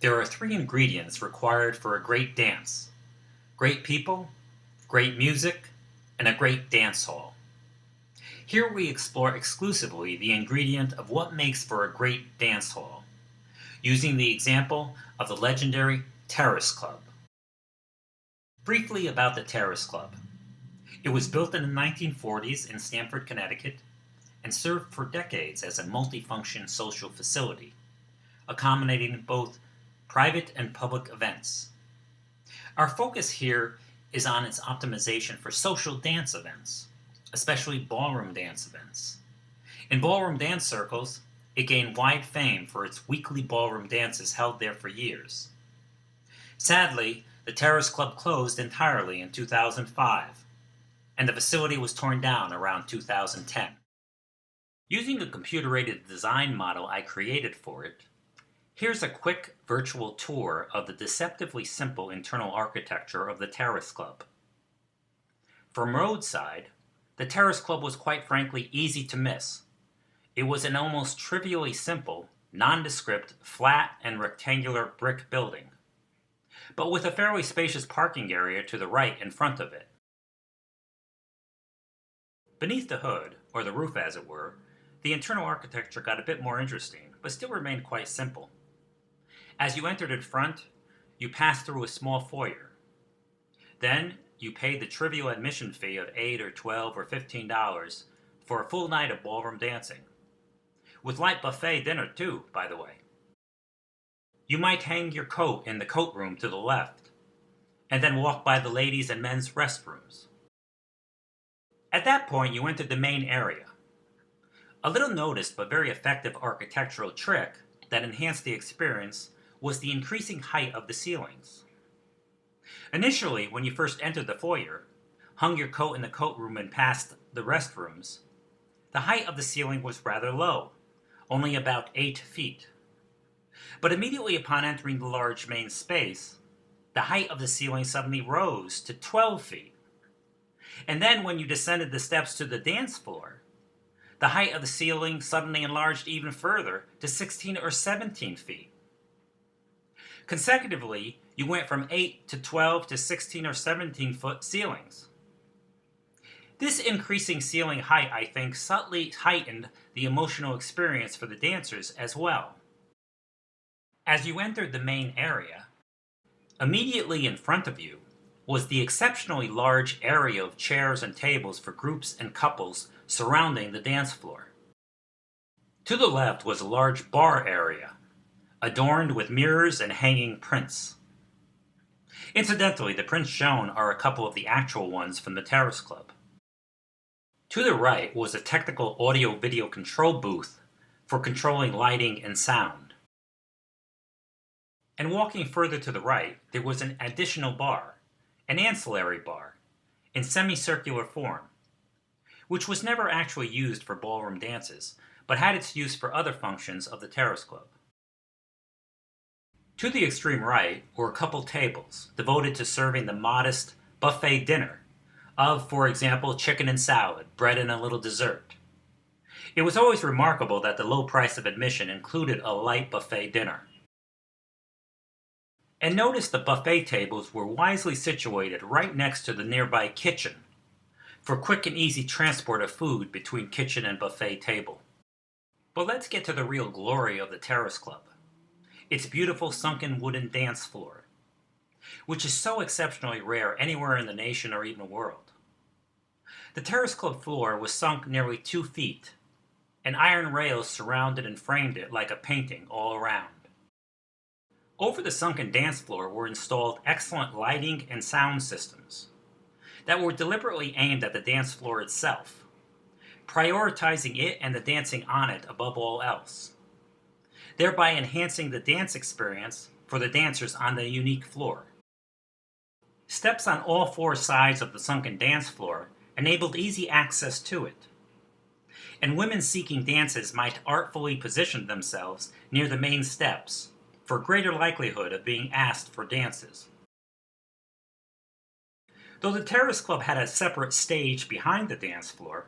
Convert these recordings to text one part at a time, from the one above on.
There are three ingredients required for a great dance: great people, great music, and a great dance hall. Here we explore exclusively the ingredient of what makes for a great dance hall, using the example of the legendary Terrace Club. Briefly about the Terrace Club. It was built in the 1940s in Stamford, Connecticut, and served for decades as a multifunction social facility, accommodating both private and public events. Our focus here is on its optimization for social dance events, especially ballroom dance events. In ballroom dance circles, it gained wide fame for its weekly ballroom dances held there for years. Sadly, the Terrace Club closed entirely in 2005, and the facility was torn down around 2010. Using a computer-aided design model I created for it, here's a quick virtual tour of the deceptively simple internal architecture of the Terrace Club. From roadside, the Terrace Club was quite frankly easy to miss. It was an almost trivially simple, nondescript, flat and rectangular brick building, but with a fairly spacious parking area to the right in front of it. Beneath the hood, or the roof as it were, the internal architecture got a bit more interesting, but still remained quite simple. As you entered in front, you passed through a small foyer. Then, you paid the trivial admission fee of $8 or $12 or $15 for a full night of ballroom dancing. With light buffet dinner too, by the way. You might hang your coat in the coat room to the left, and then walk by the ladies' and men's restrooms. At that point, you entered the main area. A little noticed but very effective architectural trick that enhanced the experience was the increasing height of the ceilings. Initially, when you first entered the foyer, hung your coat in the coat room and passed the restrooms, the height of the ceiling was rather low, only about 8 feet. But immediately upon entering the large main space, the height of the ceiling suddenly rose to 12 feet. And then when you descended the steps to the dance floor, the height of the ceiling suddenly enlarged even further to 16 or 17 feet. Consecutively, you went from 8 to 12 to 16 or 17 foot ceilings. This increasing ceiling height, I think, subtly heightened the emotional experience for the dancers as well. As you entered the main area, immediately in front of you was the exceptionally large area of chairs and tables for groups and couples surrounding the dance floor. To the left was a large bar area, adorned with mirrors and hanging prints. Incidentally, the prints shown are a couple of the actual ones from the Terrace Club. To the right was a technical audio-video control booth for controlling lighting and sound. And walking further to the right, there was an additional bar, an ancillary bar, in semicircular form, which was never actually used for ballroom dances, but had its use for other functions of the Terrace Club. To the extreme right were a couple tables devoted to serving the modest buffet dinner of, for example, chicken and salad, bread and a little dessert. It was always remarkable that the low price of admission included a light buffet dinner. And notice the buffet tables were wisely situated right next to the nearby kitchen for quick and easy transport of food between kitchen and buffet table. But let's get to the real glory of the Terrace Club. Its beautiful sunken wooden dance floor, which is so exceptionally rare anywhere in the nation or even the world. The Terrace Club floor was sunk nearly 2 feet, and iron rails surrounded and framed it like a painting all around. Over the sunken dance floor were installed excellent lighting and sound systems that were deliberately aimed at the dance floor itself, prioritizing it and the dancing on it above all else, thereby enhancing the dance experience for the dancers on the unique floor. Steps on all 4 sides of the sunken dance floor enabled easy access to it, and women seeking dances might artfully position themselves near the main steps for greater likelihood of being asked for dances. Though the Terrace Club had a separate stage behind the dance floor,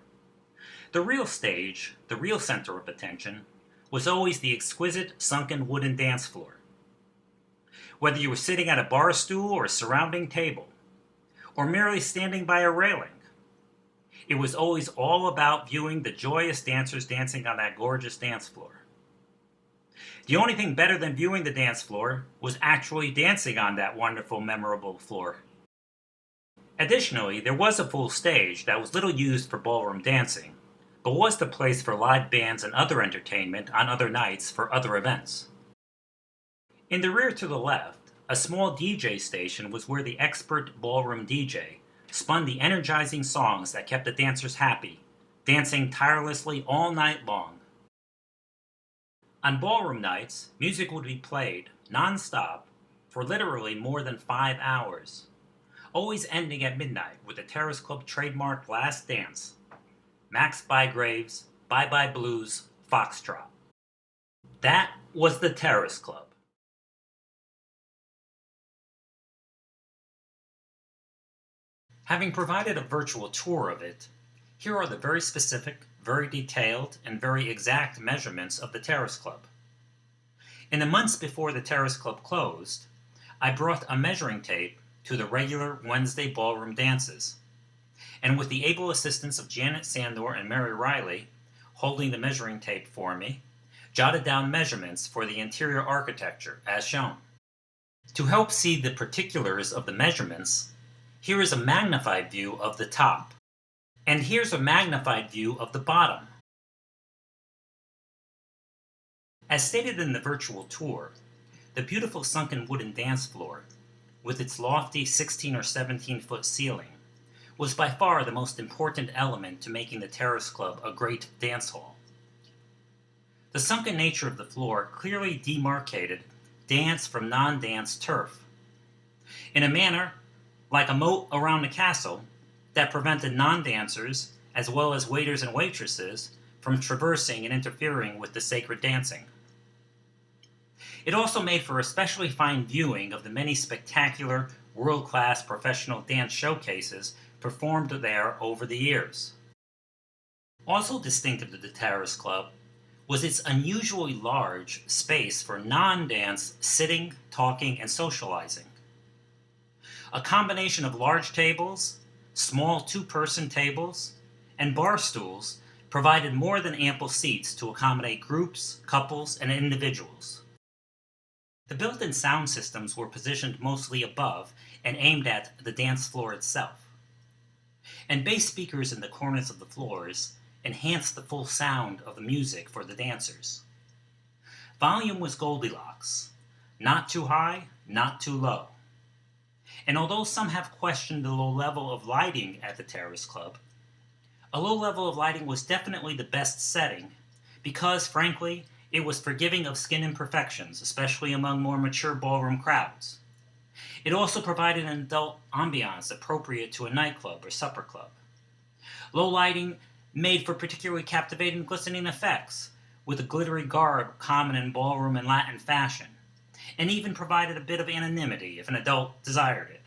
the real stage, the real center of attention, was always the exquisite sunken wooden dance floor. Whether you were sitting at a bar stool or a surrounding table, or merely standing by a railing, it was always all about viewing the joyous dancers dancing on that gorgeous dance floor. The only thing better than viewing the dance floor was actually dancing on that wonderful, memorable floor. Additionally, there was a full stage that was little used for ballroom dancing, but was the place for live bands and other entertainment on other nights for other events. In the rear to the left, a small DJ station was where the expert ballroom DJ spun the energizing songs that kept the dancers happy, dancing tirelessly all night long. On ballroom nights, music would be played, non-stop, for literally more than 5 hours, always ending at midnight with the Terrace Club trademark last dance, Max Bygrave's Bye Bye Blues Foxtrot. That was the Terrace Club. Having provided a virtual tour of it, here are the very specific, very detailed, and very exact measurements of the Terrace Club. In the months before the Terrace Club closed, I brought a measuring tape to the regular Wednesday ballroom dances, and with the able assistance of Janet Sandor and Mary Riley, holding the measuring tape for me, jotted down measurements for the interior architecture as shown. To help see the particulars of the measurements, here is a magnified view of the top, and here's a magnified view of the bottom. As stated in the virtual tour, the beautiful sunken wooden dance floor, with its lofty 16 or 17-foot ceiling, was by far the most important element to making the Terrace Club a great dance hall. The sunken nature of the floor clearly demarcated dance from non-dance turf, in a manner like a moat around a castle that prevented non-dancers, as well as waiters and waitresses, from traversing and interfering with the sacred dancing. It also made for especially fine viewing of the many spectacular, world-class professional dance showcases performed there over the years. Also distinctive to the Terrace Club was its unusually large space for non-dance sitting, talking, and socializing. A combination of large tables, small two-person tables, and bar stools provided more than ample seats to accommodate groups, couples, and individuals. The built-in sound systems were positioned mostly above and aimed at the dance floor itself, and bass speakers in the corners of the floors enhanced the full sound of the music for the dancers. Volume was Goldilocks, not too high, not too low. And although some have questioned the low level of lighting at the Terrace Club, a low level of lighting was definitely the best setting because, frankly, it was forgiving of skin imperfections, especially among more mature ballroom crowds. It also provided an adult ambiance appropriate to a nightclub or supper club. Low lighting made for particularly captivating glistening effects, with a glittery garb common in ballroom and Latin fashion, and even provided a bit of anonymity if an adult desired it.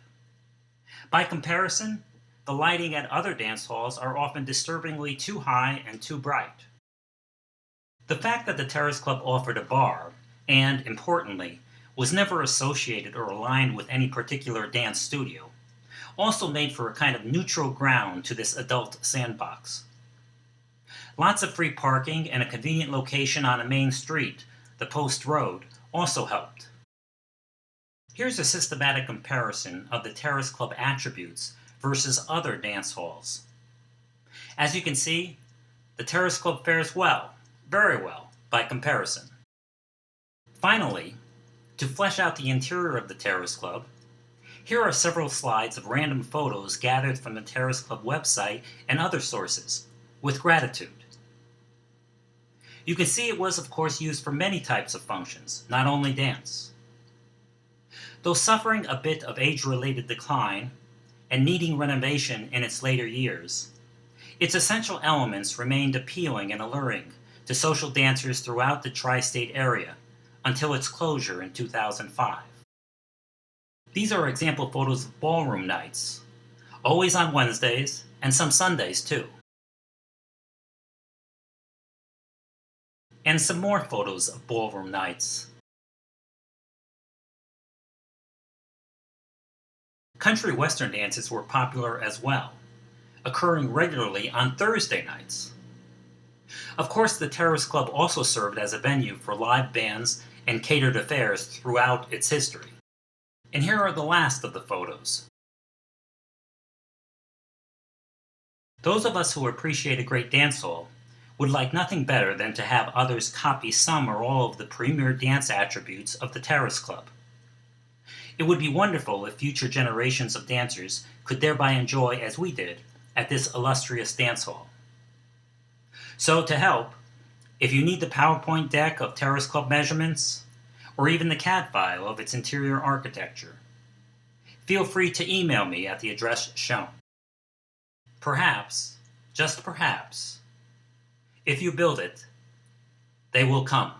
By comparison, the lighting at other dance halls are often disturbingly too high and too bright. The fact that the Terrace Club offered a bar, and, importantly, was never associated or aligned with any particular dance studio, also made for a kind of neutral ground to this adult sandbox. Lots of free parking and a convenient location on a main street, the Post Road, also helped. Here's a systematic comparison of the Terrace Club attributes versus other dance halls. As you can see, the Terrace Club fares well, very well, by comparison. Finally, to flesh out the interior of the Terrace Club, here are several slides of random photos gathered from the Terrace Club website and other sources, with gratitude. You can see it was, of course, used for many types of functions, not only dance. Though suffering a bit of age-related decline and needing renovation in its later years, its essential elements remained appealing and alluring to social dancers throughout the tri-state area until its closure in 2005. These are example photos of ballroom nights, always on Wednesdays and some Sundays too. And some more photos of ballroom nights. Country western dances were popular as well, occurring regularly on Thursday nights. Of course, the Terrace Club also served as a venue for live bands and catered affairs throughout its history. And here are the last of the photos. Those of us who appreciate a great dance hall would like nothing better than to have others copy some or all of the premier dance attributes of the Terrace Club. It would be wonderful if future generations of dancers could thereby enjoy, as we did, at this illustrious dance hall. So to help, if you need the PowerPoint deck of Terrace Club measurements, or even the CAD file of its interior architecture, feel free to email me at the address shown. Perhaps, just perhaps, if you build it, they will come.